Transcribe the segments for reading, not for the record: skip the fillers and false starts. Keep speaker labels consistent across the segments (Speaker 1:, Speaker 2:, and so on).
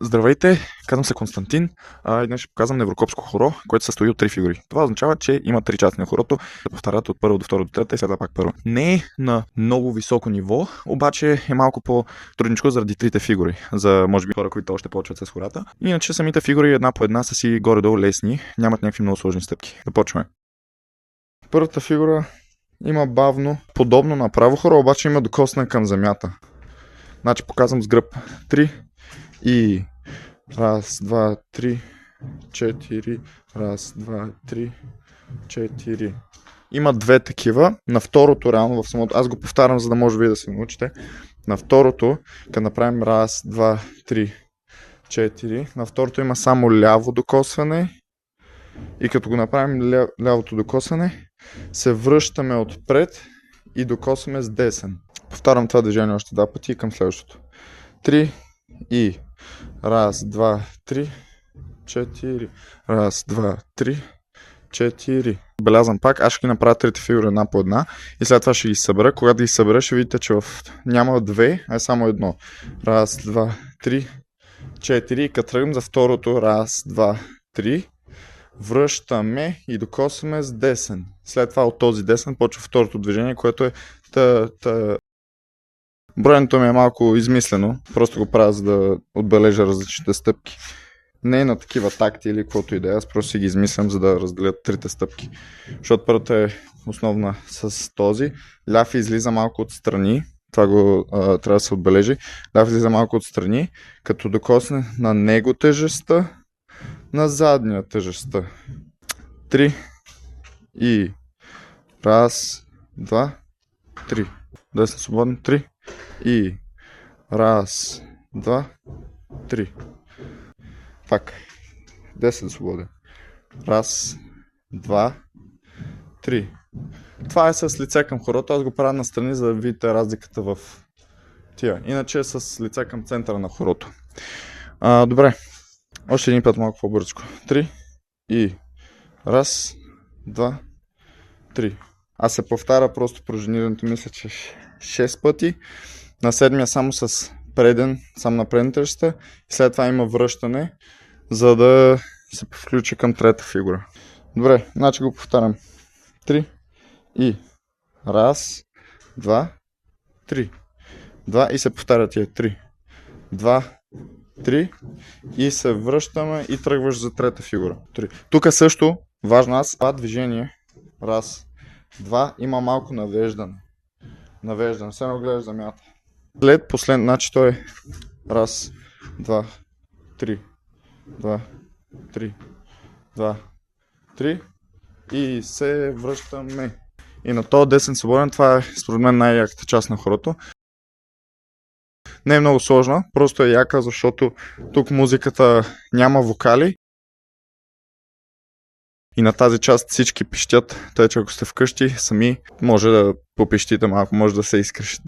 Speaker 1: Здравейте, казвам се Константин. И днес ще показвам неврокопско хоро, което се състои от 3 фигури. Това означава, че има 3 части на хорото, да повтарят от първо до второ до трета и след това пак първо. Не е на много високо ниво, обаче е малко по-трудничко заради трите фигури, за може би хора, които още почват с хората. Иначе самите фигури една по една са си горе-долу лесни, нямат някакви много сложни стъпки. Започваме. Първата фигура има бавно, подобно на право хоро, обаче има докосна към земята. Значи показвам с гръб 3 и раз, два, три, 4, раз, два, три, 4. Има две такива. На второто, реално в самото, аз го повтарям, за да може вие да се научите. На второто, като направим раз, два, три, 4, на второто има само ляво докосване. И като го направим лявото докосване, се връщаме отпред и докосваме с десен. Повтарям това движение още два пъти и към следващото. 3 и раз, два, три, 4. Раз, два, три, 4. Белязвам пак. Аз ще ги направя трите фигури една по една и след това ще ги събера. Когато ги събера, ще видите, че няма две, а е само едно. Раз, два, три, 4. И като тръгнем за второто, раз, два, три, връщаме и докосваме с десен. След това от този десен почва второто движение, което е Броенето ми е малко измислено, просто го правя за да отбележа различните стъпки. Не е на такива такти или каквото и да е, аз просто си ги измислям, за да разделят трите стъпки. Защото първата е основна с този. Ляв излиза малко отстрани, това го трябва да се отбележи. Ляв излиза малко отстрани, като докосне на него тежестта, на задния тежестта. 3 и раз, два, три. Десен свободен, 3 и раз, два, три. Пак. 10 свободен. Раз, два, три. Това е с лице към хорото. Аз го правя настрани, за да видите разликата в тия. Иначе е с лице към центъра на хорото. Добре. Още един път малко по-бързко. 3 и раз, два, три. Аз се повтаря просто пружинирането, мисля, че 6 пъти. На седмия само с преден, само на преден тежестта. И след това има връщане, за да се включи към трета фигура. Добре, значи го повтарям. 3 и раз, два, три. 2 и се повтаря тия 3. 2, 3 и се връщаме и тръгваш за трета фигура. 3. Тук също важно, аз това движение, раз, два, има малко навеждане. Навеждане, все едно гледаш земята. След последно, значи той е раз, два, три, два, три, два, три и се връщаме. И на този десен свободен, това е според мен най-яката част на хорото. Не е много сложна, просто е яка, защото тук музиката няма вокали. И на тази част всички пищят, тъй че ако сте вкъщи сами, може да попищите малко, може да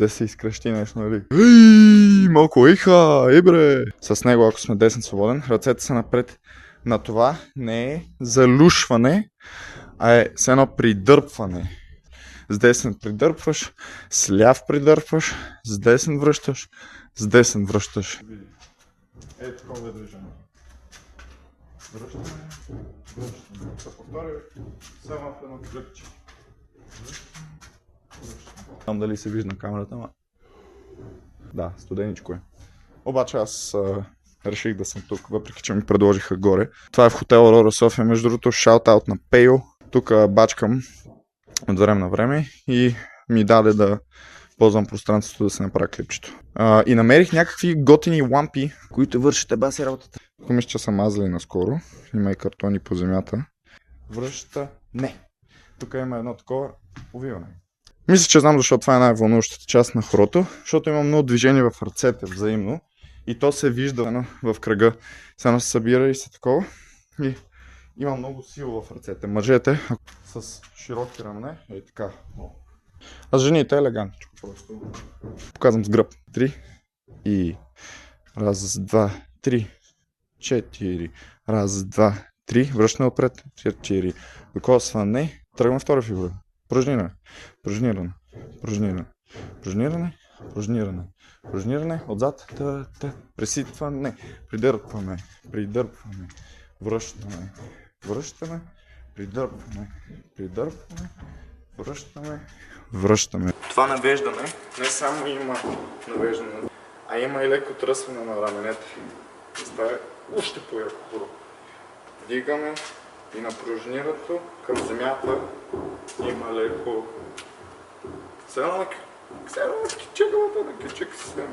Speaker 1: се изкръщи нещо, нали? Ей, малко иха, бре! С него, ако сме десен свободен, ръцете са напред. На това не е залушване, а е с едно придърпване. С десен придърпваш, с ляв придърпваш, с десен връщаш, с десен връщаш. Ей, такова е движение. Връщаме, връщаме. Се повторя само в едно кръгче. Знам дали се вижда на камерата, ама... Да, студеничко е. Обаче аз реших да съм тук, въпреки че ми предложиха горе. Това е в хотел Aurora София, между другото, shout-out на Пейо. Тук бачкам от време на време и ми даде да ползвам пространството да се направя клипчето. И намерих някакви готини лампи, които вършите баси работата. Мисля, че са мазали наскоро. Има и картони по земята. Не. Тук има едно такова увиване. Мисля, че знам защо това е най-вълнуващата част на хорото, защото има много движение в ръцете взаимно и то се вижда в кръга. Само се събира и се такова и има много сила в ръцете. Мъжете с широки рамене и така. А жените елегантничко просто. Показвам с гръб. 3 и раз, два, три, 4. Раз, два, три. Връщаме отпред. 4. Докосване. Тръгваме втора фигура. Пружиниране. Пружиниране. Пружиниране. Пружиниране. Пружиниране. Пружиниране, отзад, преситване, придърпване, връщане, придърпване, връщане. Това навеждане не само има навеждане, а има и леко тръсване на раменете. Това е още по-яко хубаво. Вдигаме и на пружинирането към земята има леко чегалата на кичек се.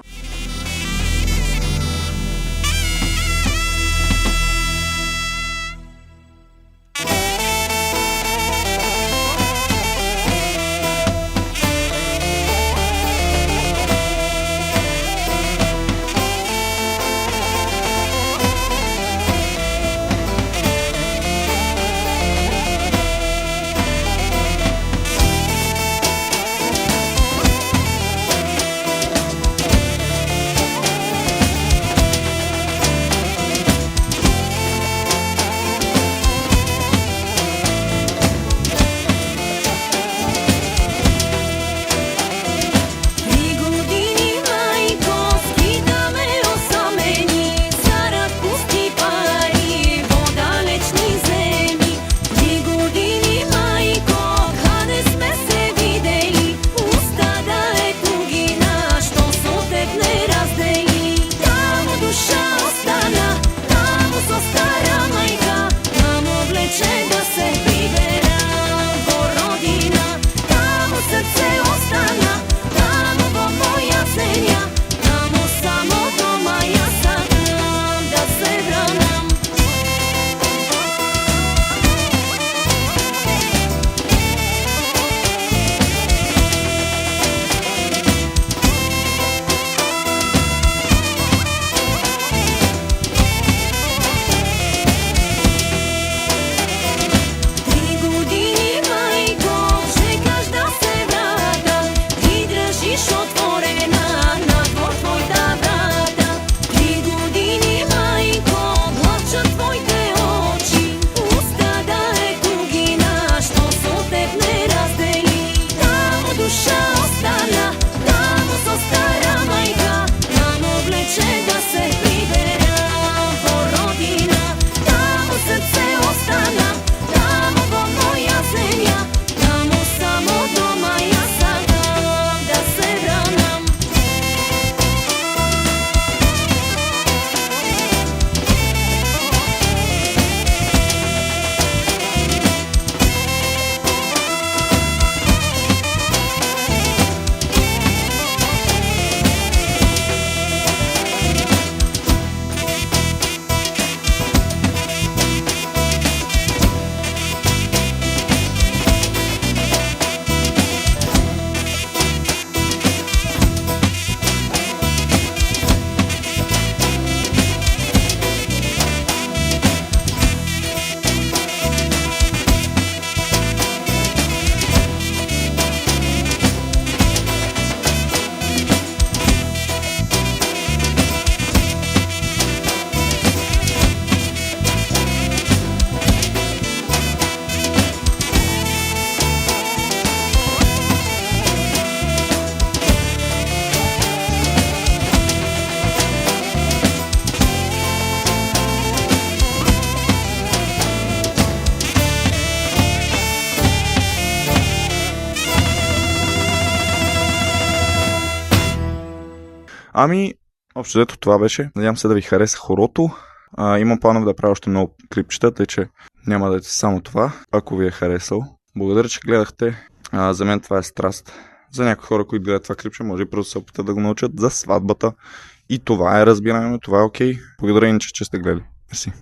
Speaker 2: Ами, общо взето това беше. Надявам се да ви хареса хорото. Имам планове да правя още много клипчета, тъй че няма да е само това, ако ви е харесал. Благодаря, че гледахте. За мен това е страст. За някои хора, които гледат това клипче, може и просто се опитат да го научат за сватбата. И това е разбираемо, това е окей. Благодаря иначе, че сте гледали. Мерси.